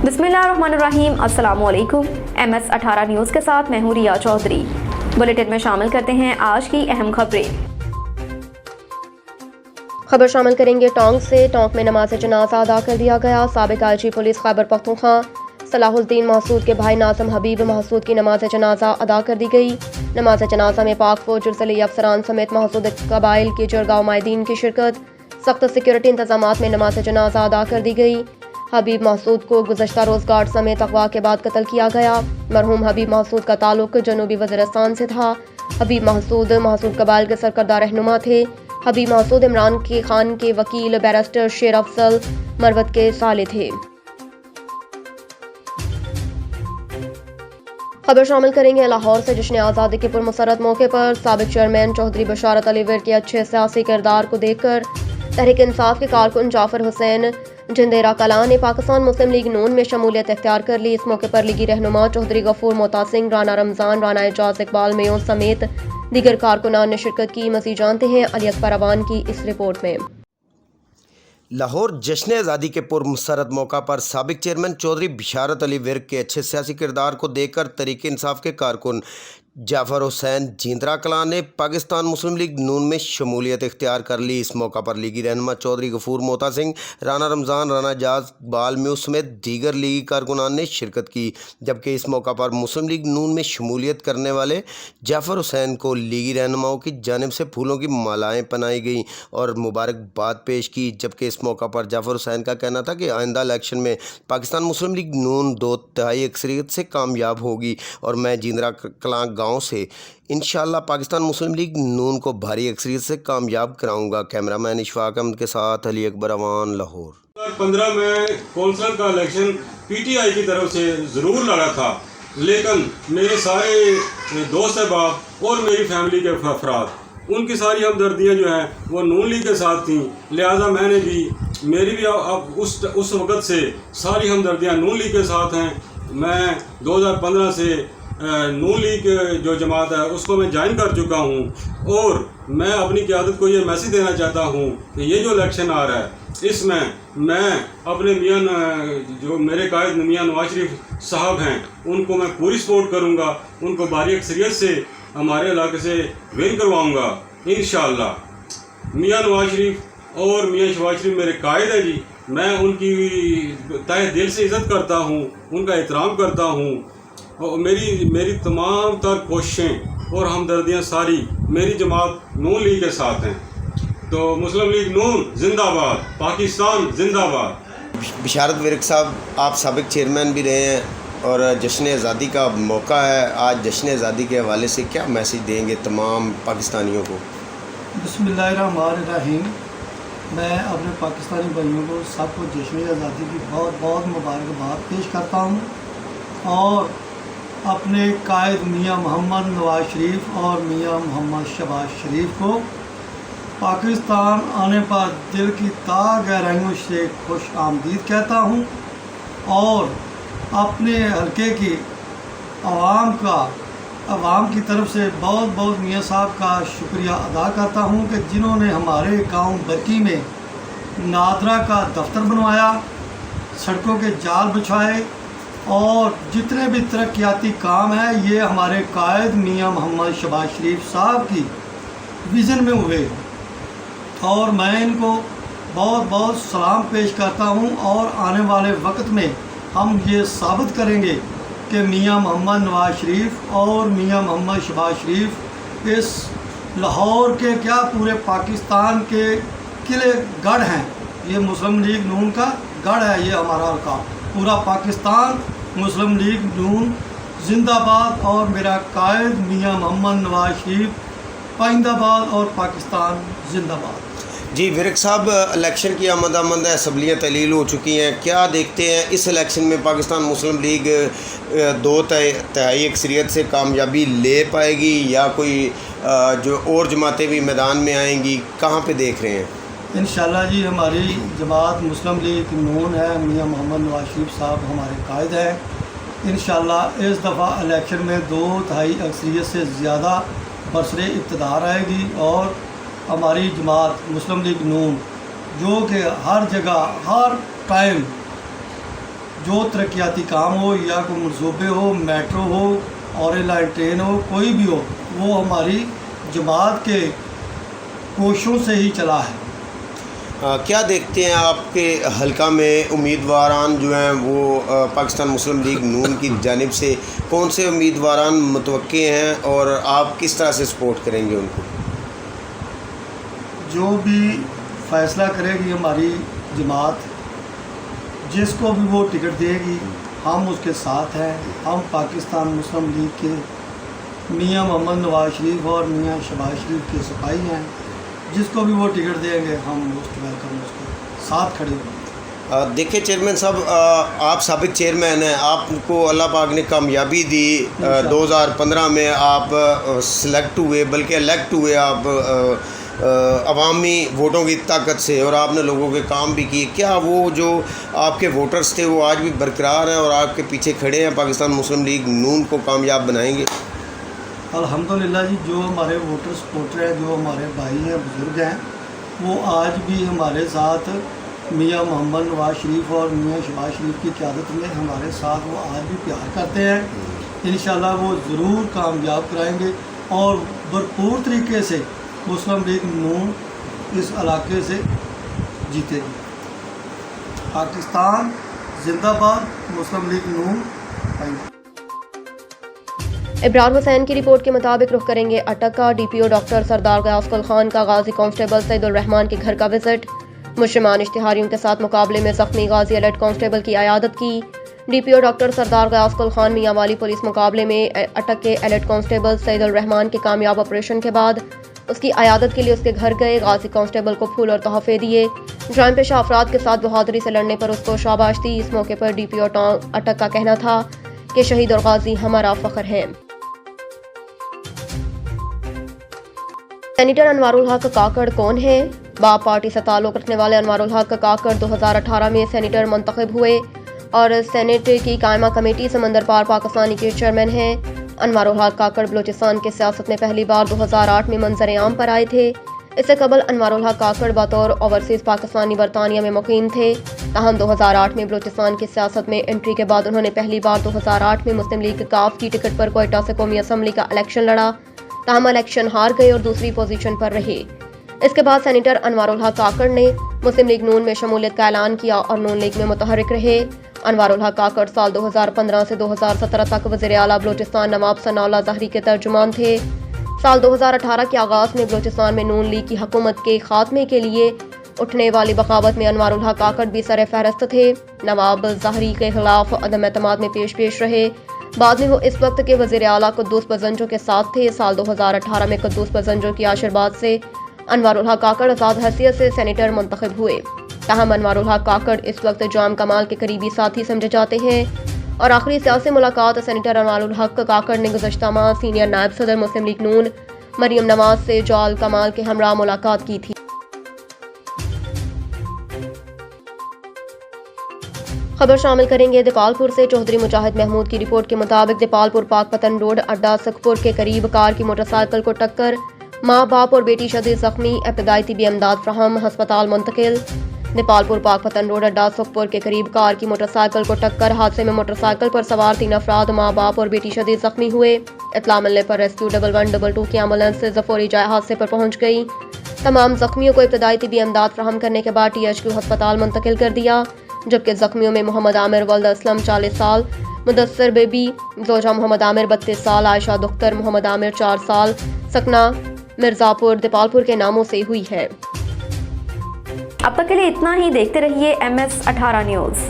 बिस्मिल्लाहिर्रहमानिर्रहीम, अस्सलामुअलैकुम। MS18 news के साथ मैं हूँ रिया चौधरी। बुलेटिन में शामिल करते हैं आज की अहम खबरें। खबर शामिल करेंगे टोंक से। टोंक में नमाज जनाजा अदा कर दिया गया। साबिक IG पुलिस खैबर पख्तूनख्वा सलाहुद्दीन महसूद के भाई नाज़िम हबीब महसूद की नमाज जनाजा अदा कर दी गई। नमाज जनाजा में पाक फौज जुलसली अफसरान समेत महसूद कबाइल के जरगा माहिदीन की शिरकत। सख्त सिक्योरिटी इंतजाम में नमाज जनाजा अदा कर दी गई। हबीब महसूद को गुज़श्ता रोज़ गार्ड समेत अगवा के बाद कत्ल किया गया। मरहूम हबीब महसूद का ताल्लुक जनूबी वज़ीरिस्तान से था। हबीब महसूद कबाइल के सरकर्दा रहनुमा थे। हबीब महसूद इमरान के खान के वकील बैरिस्टर शेर अफजल मरवत के साले थे। खबर शामिल करेंगे लाहौर से। जश्न आज़ादी के पुरमसरत मौके पर साबिक चेयरमैन चौधरी बशारत अली विर के अच्छे सियासी किरदार को देखकर तहरीक इंसाफ के कारकुन जाफर हुसैन जिंदेरा कलां ने पाकिस्तान मुस्लिम लीग नून में शमूलियत इख्तियार कर ली। इस मौके पर लीगी रहनुमा चौधरी गफूर मोहताज सिंह, राना रमजान, राना एजाज इकबाल मेयों समेत दीगर कारकुनान ने शिरकत की। मज़ीद जानते हैं अली अकबर अवान की इस रिपोर्ट में। लाहौर जश्न आज़ादी के पुरमसरत मौका पर साबिक चेयरमैन चौधरी बशारत अली विर के अच्छे सियासी किरदार को देखकर तहरीक इंसाफ के कारकुन जाफर हुसैन जिंदरा कलां ने पाकिस्तान मुस्लिम लीग नून में शमूलियत इख्तियार कर ली। इस मौका पर लीगी रहनुमा चौधरी गफूर मोहता सिंह, राना रमज़ान, राना एजाज इकबाल मेयों समेत दीगर लीगी कारकुनान ने शिरकत की। जबकि इस मौका पर मुस्लिम लीग नून में शमूलियत करने वाले जाफर हुसैन को लीगी रहनुमाओं की जानिब से फूलों की मालाएँ पहनाई गई और मुबारकबाद पेश की। जबकि इस मौका पर जाफर हुसैन का कहना था कि आइंदा इलेक्शन में पाकिस्तान मुस्लिम लीग नून 2/3 अक्सरियत से कामयाब होगी और मैं जिंदरा कलां गाँव से इंशाअल्लाह पाकिस्तान मुस्लिम लीग नून को भारी अक्सरियत से कामयाब कराऊंगा। कैमरामैन इशफाक अहमद के साथ अली अकबर अवान, लाहौर। 2015 में कौंसल का इलेक्शन PTI की तरफ से ज़रूर लड़ा था, लेकिन मेरे सारे दोस्त अहबाब और मेरी फैमिली के अफराद, उनकी सारी हमदर्दियाँ जो हैं वो नून लीग के साथ थीं। लिहाजा मैंने भी मेरी भी अब उस वक़्त से सारी हमदर्दियाँ नून लीग के साथ हैं। मैं 2015 से नून लीग जो जमात है उसको मैं ज्वाइन कर चुका हूँ और मैं अपनी क़यादत को ये मैसेज देना चाहता हूँ कि ये जो इलेक्शन आ रहा है इसमें मैं अपने मियाँ जो मेरे कायद मियाँ नवाज शरीफ साहब हैं उनको मैं पूरी सपोर्ट करूँगा। उनको भारी अक्सरियत से हमारे इलाके से विन करवाऊँगा इंशाअल्लाह। मियाँ नवाज शरीफ और मियाँ शहबाज शरीफ मेरे कायद हैं जी। मैं उनकी तहे दिल से इज़्ज़त करता हूँ, उनका एहतराम करता हूँ और मेरी तमाम तर कोशिशें और हमदर्दियाँ सारी मेरी जमात नून लीग के साथ हैं। तो मुस्लिम लीग नून जिंदाबाद, पाकिस्तान जिंदाबाद। बशारत विर साहब, आप साबिक चेयरमैन भी रहे हैं और जश्न आज़ादी का मौका है आज, जश्न आज़ादी के हवाले से क्या मैसेज देंगे तमाम पाकिस्तानियों को? बिस्मिल्लाहिर्रहमानिर्रहीम। मैं अपने पाकिस्तानी भाइयों को सबको जश्न आज़ादी की बहुत बहुत मुबारकबाद पेश करता हूँ और अपने कायद मियाँ मोहम्मद नवाज शरीफ और मियाँ मोहम्मद शहबाज शरीफ को पाकिस्तान आने पर दिल की गहराइयों से खुश आमदीद कहता हूँ और अपने हल्के की आवाम की तरफ से बहुत बहुत मियाँ साहब का शुक्रिया अदा करता हूँ कि जिन्होंने हमारे गांव बरकी में नादरा का दफ्तर बनवाया, सड़कों के जाल बिछाए और जितने भी तरक्याती काम हैं ये हमारे कायद मियाँ मोहम्मद शहबाज शरीफ साहब की विज़न में हुए और मैं इनको बहुत बहुत सलाम पेश करता हूँ और आने वाले वक्त में हम ये साबित करेंगे कि मियाँ मोहम्मद नवाज शरीफ और मियाँ मोहम्मद शहबाज शरीफ इस लाहौर के क्या पूरे पाकिस्तान के किले गढ़ हैं। ये मुस्लिम लीग नून का गढ़ है, ये हमारा हल्का पूरा पाकिस्तान मुस्लिम लीग नून जिंदाबाद और मेरा कायद मियाँ मोहम्मद नवाज शरीफ पाइंदाबाद और पाकिस्तान जिंदाबाद। जी विरक साहब, इलेक्शन की आमद असम्बलियाँ तहलील हो चुकी हैं, क्या देखते हैं इस इलेक्शन में पाकिस्तान मुस्लिम लीग 2/3 अक्सरियत से कामयाबी ले पाएगी या कोई जो और जमातें भी मैदान में आएंगी, कहाँ पे देख रहे हैं? इंशाअल्लाह जी हमारी जमात मुस्लिम लीग नून है, मियाँ मोहम्मद नवाज शरीफ साहब हमारे कायद हैं। इंशाअल्लाह इस दफ़ा इलेक्शन में 2/3 अक्सरियत से ज़्यादा बरसरे इक़्तिदार आएगी और हमारी जमात मुस्लिम लीग नून जो कि हर जगह हर टाइम जो तरक्याती काम हो या कोई मनसूबे हो, मेट्रो हो, ऑरेंज लाइन ट्रेन हो, कोई भी हो, वो हमारी जमात के कोशिशों से ही चला है। क्या देखते हैं आपके हलका में उम्मीदवारान जो हैं वो पाकिस्तान मुस्लिम लीग नून की जानिब से कौन से उम्मीदवारान मुतवक्के हैं और आप किस तरह से सपोर्ट करेंगे उनको? जो भी फैसला करेगी हमारी जमात, जिसको भी वो टिकट देगी हम उसके साथ हैं। हम पाकिस्तान मुस्लिम लीग के मियां मोहम्मद नवाज शरीफ और मियां शहबाज शरीफ के सिपाही हैं। जिसको भी वो टिकट देंगे हम उसके वेलकम उसके साथ खड़े होंगे। देखिए चेयरमैन साहब, आप साबिक चेयरमैन हैं, आपको अल्लाह पाक ने कामयाबी दी। 2015 में आप सिलेक्ट हुए, बल्कि इलेक्ट हुए आप अवामी वोटों की ताकत से, और आपने लोगों के काम भी किए। क्या वो जो आपके वोटर्स थे वो आज भी बरकरार हैं और आपके पीछे खड़े हैं, पाकिस्तान मुस्लिम लीग नून को कामयाब बनाएंगे? अल्हम्दुलिल्लाह जी, जो हमारे वोटर सपोर्टर हैं, जो हमारे भाई हैं, बुज़ुर्ग हैं, वो आज भी हमारे साथ मियां मोहम्मद नवाज शरीफ और मियां शहबाज शरीफ की क़यादत में हमारे साथ वो आज भी प्यार करते हैं। इंशाल्लाह वो ज़रूर कामयाब कराएंगे और भरपूर तरीके से मुस्लिम लीग नून इस इलाके से जीतेगी। पाकिस्तान जिंदाबाद, मुस्लिम लीग नून। इब्रार हुसैन की रिपोर्ट के मुताबिक रुख करेंगे अटक का। डीपीओ डॉक्टर सरदार गयासकुल खान का गाजी कांस्टेबल सईदुर रहमान के घर का विजिट। मुश्रिमान इश्तिहारियों के साथ मुकाबले में जख्मी गाजी अलर्ट कांस्टेबल की अयादत की। डीपीओ डॉक्टर सरदार गयासकुल खान मियां वाली पुलिस मुकाबले में अटक के अलर्ट कांस्टेबल सईदुर रहमान के कामयाब ऑपरेशन के बाद उसकी अयादत के लिए उसके घर गए। गाजी कांस्टेबल को फूल और तोहफे दिए। जुर्म पेशा अफराद के साथ बहादुरी से लड़ने पर उसको शाबाश दी। इस मौके पर डीपीओ अटक का कहना था कि शहीद और गाजी हमारा फख्र है। सेनेटर अनवारुल हक काकड़ कौन है? बाप पार्टी से ताल्लुक़ रखने वाले अनवारुल हक काकड़ 2018 में सेनेटर मुंतखब हुए और सेनेट की कायमा कमेटी समंदर पार पाकिस्तानी के चेयरमैन हैं। अनवारुल हक काकड़ बलूचिस्तान की सियासत में पहली बार 2008 में मंजर आम पर आए थे। इससे कबल अनवारुल हक काकड़ बतौर ओवरसीज़ पाकिस्तानी बरतानिया में मुकीम थे। ताहम 2008 में बलूचिस्तान की सियासत में एंट्री के बाद उन्होंने पहली बार 2008 में मुस्लिम लीग काफ की टिकट पर कोयटा से कौमी असम्बली का इलेक्शन लड़ा। ताहम इलेक्शन हार गए और दूसरी पोजीशन पर रहे। इसके बाद सेनेटर अनवारुल हक काकड़ ने मुस्लिम लीग नून में शमूलियत का ऐलान किया और नून लीग में मुतहर्रिक रहे। अनवारुल हक काकड़ साल 2015 से 2017 तक वज़ीर आला बलूचिस्तान नवाब सनाउल्लाह ज़हरी के तर्जुमान थे। साल 2018 के आगाज़ में बलूचिस्तान में नून लीग की हुकूमत के खात्मे के लिए उठने वाली बगावत में अनवारुल हक काकड़ भी सर फहरस्त थे। नवाब ज़हरी के खिलाफ अदम एतमाद में पेश रहे। बाद में वो इस वक्त के वज़ीर आला कुद्दूस बज़ंजो के साथ थे। साल 2018 में कुद्दूस बज़ंजो की आशीर्वाद से अनवारुल हक काकड़ आज़ाद हैसियत से सेनेटर मुंतखब हुए। ताहम अनवारुल हक काकड़ इस वक्त जाम कमाल के करीबी साथी समझे जाते हैं और आखिरी सियासी मुलाकात सेनेटर अनवारुल हक काकड़ ने गुज़श्ता माह सीनियर नायब सदर मुस्लिम लीग नून मरियम नवाज से जाल कमाल के हमरा मुलाकात की थी। खबर शामिल करेंगे दीपालपुर से। चौधरी मुजाहिद महमूद की रिपोर्ट के मुताबिक दीपालपुर पाकपतन रोड अड्डा सखपुर के करीब कार की मोटरसाइकिल को टक्कर, माँ बाप और बेटी शदीद जख्मी, इब्तदाई तिबी इमदाद फ्राहम, अस्पताल मुंतकिल। दीपालपुर पाकपतन रोड अड्डा सखपुर के करीब कार की मोटरसाइकिल को टक्कर, हादसे में मोटरसाइकिल पर सवार 3 अफराद माँ बाप और बेटी शदीद जख्मी हुए। इत्तला मिलने पर रेस्क्यू 1122 की एम्बुलेंस से जफौरी जाए हादसे पर पहुंच गई। तमाम जख्मियों को इब्तदाई तिबी इमदाद फ्राहम करने के बाद THQ अस्पताल मुंतकिल कर दिया, जबकि जख्मियों में मोहम्मद आमिर वल्द असलम 40 साल, मुदस्सर बेबी जोजा मोहम्मद आमिर 32 साल, आयशा दुख्तर मोहम्मद आमिर 4 साल, सकना मिर्जापुर दीपालपुर के नामों से हुई है। अब तक के लिए इतना ही। देखते रहिए MS 18 न्यूज़।